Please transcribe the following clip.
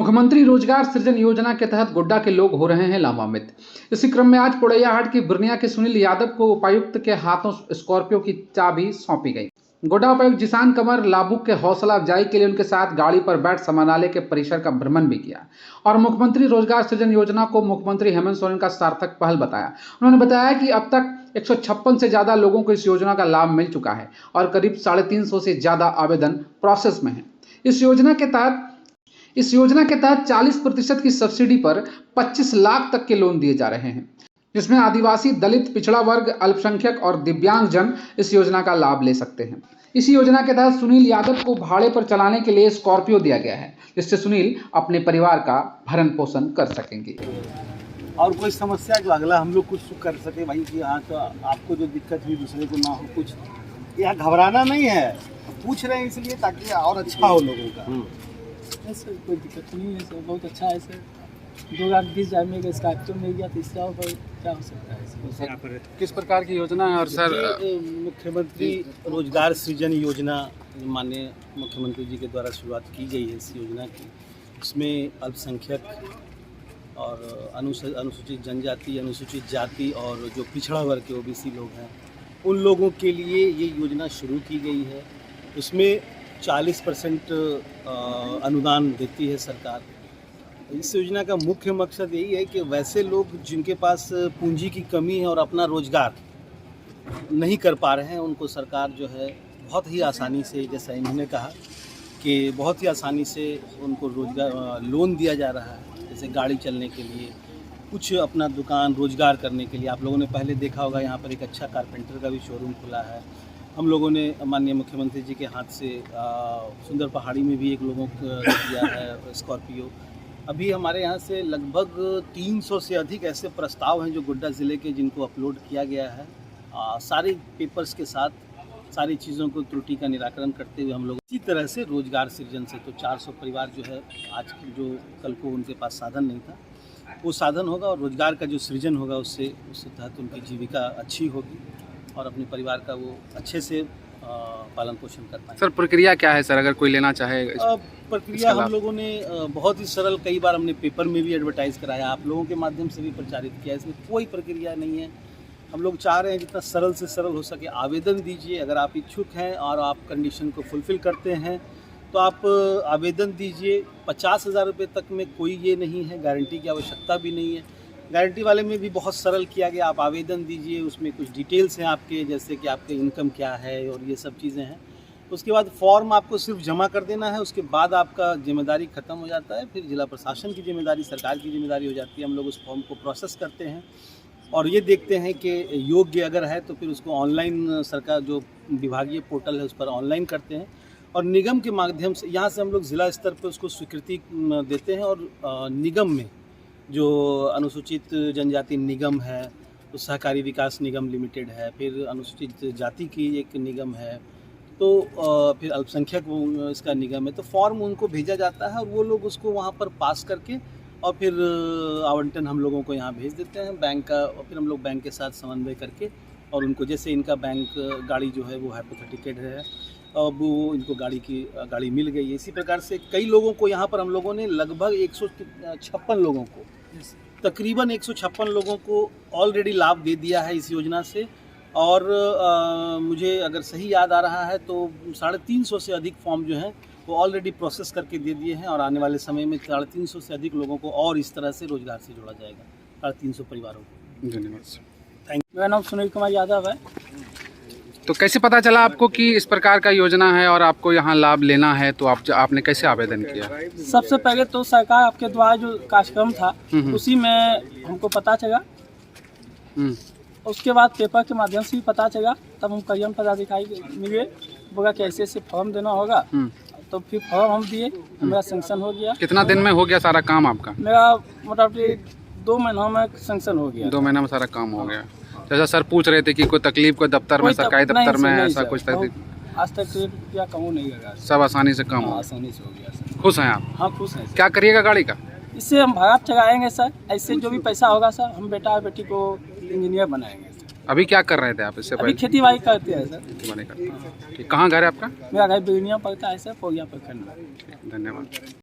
मुख्यमंत्री रोजगार सृजन योजना के तहत गोड्डा के लोग हो रहे हैं लाभान्वित। इसी क्रम में आज पोड़ैयाहाट की बिरनिया के सुनील यादव को उपायुक्त के हाथों स्कॉर्पियो की चाबी सौंपी गई। गोड्डा उपायुक्त जिसान कमर लाभुक के हौसला अफजाई के लिए उनके साथ गाड़ी पर बैठ समानालय के परिसर का भ्रमण भी किया और मुख्यमंत्री रोजगार सृजन योजना को मुख्यमंत्री हेमंत सोरेन का सार्थक पहल बताया। उन्होंने बताया कि अब तक 156 से ज्यादा लोगों को इस योजना का लाभ मिल चुका है और करीब 350 से ज्यादा आवेदन प्रोसेस में है। इस योजना के तहत 40% की सब्सिडी पर 25 लाख तक के लोन दिए जा रहे हैं, जिसमें आदिवासी, दलित, पिछड़ा वर्ग, अल्पसंख्यक और दिव्यांग जन इस योजना का लाभ ले सकते हैं। इस योजना के तहत सुनील यादव को भाड़े पर चलाने के लिए स्कॉर्पियो दिया गया है, जिससे सुनील अपने परिवार का भरण पोषण कर सकेंगे और कोई समस्या जो अगला हम लोग कुछ कर सके भाई कि हाँ तो आपको जो दिक्कत हुई दूसरे को ना हो। कुछ यहाँ घबराना नहीं है, पूछ रहे हैं इसलिए ताकि और अच्छा हो लोगों का। ऐसे कोई दिक्कत नहीं है सर, बहुत अच्छा है सर। 2,20,000 में स्कॉर्पियो मिल गया तो इससे और क्या हो सकता है सर? किस प्रकार की योजना है? और सर मुख्यमंत्री रोजगार सृजन योजना माननीय मुख्यमंत्री जी के द्वारा शुरुआत की गई है इस योजना की। इसमें अल्पसंख्यक और अनुसूचित जनजाति, अनुसूचित जाति और जो पिछड़ा वर्ग के ओबीसी लोग हैं उन लोगों के लिए ये योजना शुरू की गई है। उसमें 40% अनुदान देती है सरकार। इस योजना का मुख्य मकसद यही है कि वैसे लोग जिनके पास पूंजी की कमी है और अपना रोजगार नहीं कर पा रहे हैं, उनको सरकार जो है बहुत ही आसानी से, जैसा इन्होंने कहा कि बहुत ही आसानी से उनको रोजगार लोन दिया जा रहा है। जैसे गाड़ी चलने के लिए, कुछ अपना दुकान रोजगार करने के लिए। आप लोगों ने पहले देखा होगा यहाँ पर एक अच्छा कारपेंटर का भी शोरूम खुला है। हम लोगों ने माननीय मुख्यमंत्री जी के हाथ से सुंदर पहाड़ी में भी एक लोगों को दिया है स्कॉर्पियो। अभी हमारे यहाँ से लगभग 300 से अधिक ऐसे प्रस्ताव हैं जो गोड्डा ज़िले के, जिनको अपलोड किया गया है। सारे पेपर्स के साथ सारी चीज़ों को त्रुटि का निराकरण करते हुए हम लोग इसी तरह से रोजगार सृजन से तो 400 परिवार जो है आज जो कल को उनके पास साधन नहीं था वो साधन होगा और रोजगार का जो सृजन होगा उससे तहत उनकी जीविका अच्छी होगी और अपने परिवार का वो अच्छे से पालन पोषण कर पाएंगे। सर प्रक्रिया क्या है सर, अगर कोई लेना चाहे? प्रक्रिया हम लोगों ने बहुत ही सरल, कई बार हमने पेपर में भी एडवर्टाइज़ कराया, आप लोगों के माध्यम से भी प्रचारित किया। इसमें कोई प्रक्रिया नहीं है। हम लोग चाह रहे हैं जितना सरल से सरल हो सके आवेदन दीजिए। अगर आप इच्छुक हैं और आप कंडीशन को फुलफ़िल करते हैं तो आप आवेदन दीजिए। 50,000 रुपये तक में कोई ये नहीं है, गारंटी की आवश्यकता भी नहीं है। गारंटी वाले में भी बहुत सरल किया गया। आप आवेदन दीजिए, उसमें कुछ डिटेल्स हैं आपके, जैसे कि आपके इनकम क्या है और ये सब चीज़ें हैं। उसके बाद फॉर्म आपको सिर्फ जमा कर देना है, उसके बाद आपका जिम्मेदारी ख़त्म हो जाता है। फिर जिला प्रशासन की जिम्मेदारी, सरकार की जिम्मेदारी हो जाती है। हम लोग उस फॉर्म को प्रोसेस करते हैं और ये देखते हैं कि योग्य अगर है तो फिर उसको ऑनलाइन सरकार जो विभागीय पोर्टल है उस पर ऑनलाइन करते हैं और निगम के माध्यम से यहाँ से हम लोग ज़िला स्तर पर उसको स्वीकृति देते हैं। और निगम में जो अनुसूचित जनजाति निगम है, तो सहकारी विकास निगम लिमिटेड है, फिर अनुसूचित जाति की एक निगम है, तो फिर अल्पसंख्यक इसका निगम है। तो फॉर्म उनको भेजा जाता है और वो लोग उसको वहाँ पर पास करके और फिर आवंटन हम लोगों को यहाँ भेज देते हैं बैंक का। और फिर हम लोग बैंक के साथ समन्वय करके और उनको, जैसे इनका बैंक गाड़ी जो है वो हाइपोथेटिकेट है, अब वो इनको गाड़ी मिल गई है। इसी प्रकार से कई लोगों को यहाँ पर हम लोगों ने लगभग 156 लोगों को, तकरीबन 156 लोगों को ऑलरेडी लाभ दे दिया है इस योजना से। और मुझे अगर सही याद आ रहा है तो 350 से अधिक फॉर्म जो हैं वो ऑलरेडी प्रोसेस करके दे दिए हैं और आने वाले समय में 350 से अधिक लोगों को और इस तरह से रोजगार से जोड़ा जाएगा, 350 परिवारों को। धन्यवाद सर। Thank you. मेरा नाम सुनील कुमार यादव है। तो कैसे पता चला आपको कि इस प्रकार का योजना है और आपको यहाँ लाभ लेना है, तो आपने कैसे आवेदन किया? सबसे पहले तो सरकार आपके द्वारा जो कार्यक्रम था उसी में हमको पता चला। उसके बाद पेपर के माध्यम से भी पता चला, तब हम करियम पदाधिकारी मिले, बोला कि ऐसे ऐसे फॉर्म देना होगा। तो फिर फॉर्म हम दिए, मेरा सेंक्शन हो गया। कितना दिन में हो गया सारा काम आपका? मेरा मोटामोटी 2 महीनों में सेंक्शन हो गया। 2 महीने में सारा काम हो गया। जैसा सर पूछ रहे थे कि कोई तकलीफ कोई दफ्तर में, सरकारी दफ्तर में ऐसा कुछ तकलीफ? आज तक क्या कहूँ नहीं लगा, सब आसानी से काम हो? आसानी से हो गया सर। खुश हैं आप? हाँ खुश हैं। क्या करिएगा गाड़ी का? इससे हम भाड़ा चलाएंगे सर। ऐसे जो भी पैसा होगा सर, हम बेटा और बेटी को इंजीनियर बनाएंगे सर। अभी क्या कर रहे थे आप इससे पहले? अभी खेती बाड़ी करते हैं सर। खेती बाड़ी करते हैं। कहाँ घर है आपका? मेरा घर बिरनिया पड़ता है सर, पोड़िया प्रखंड में। धन्यवाद।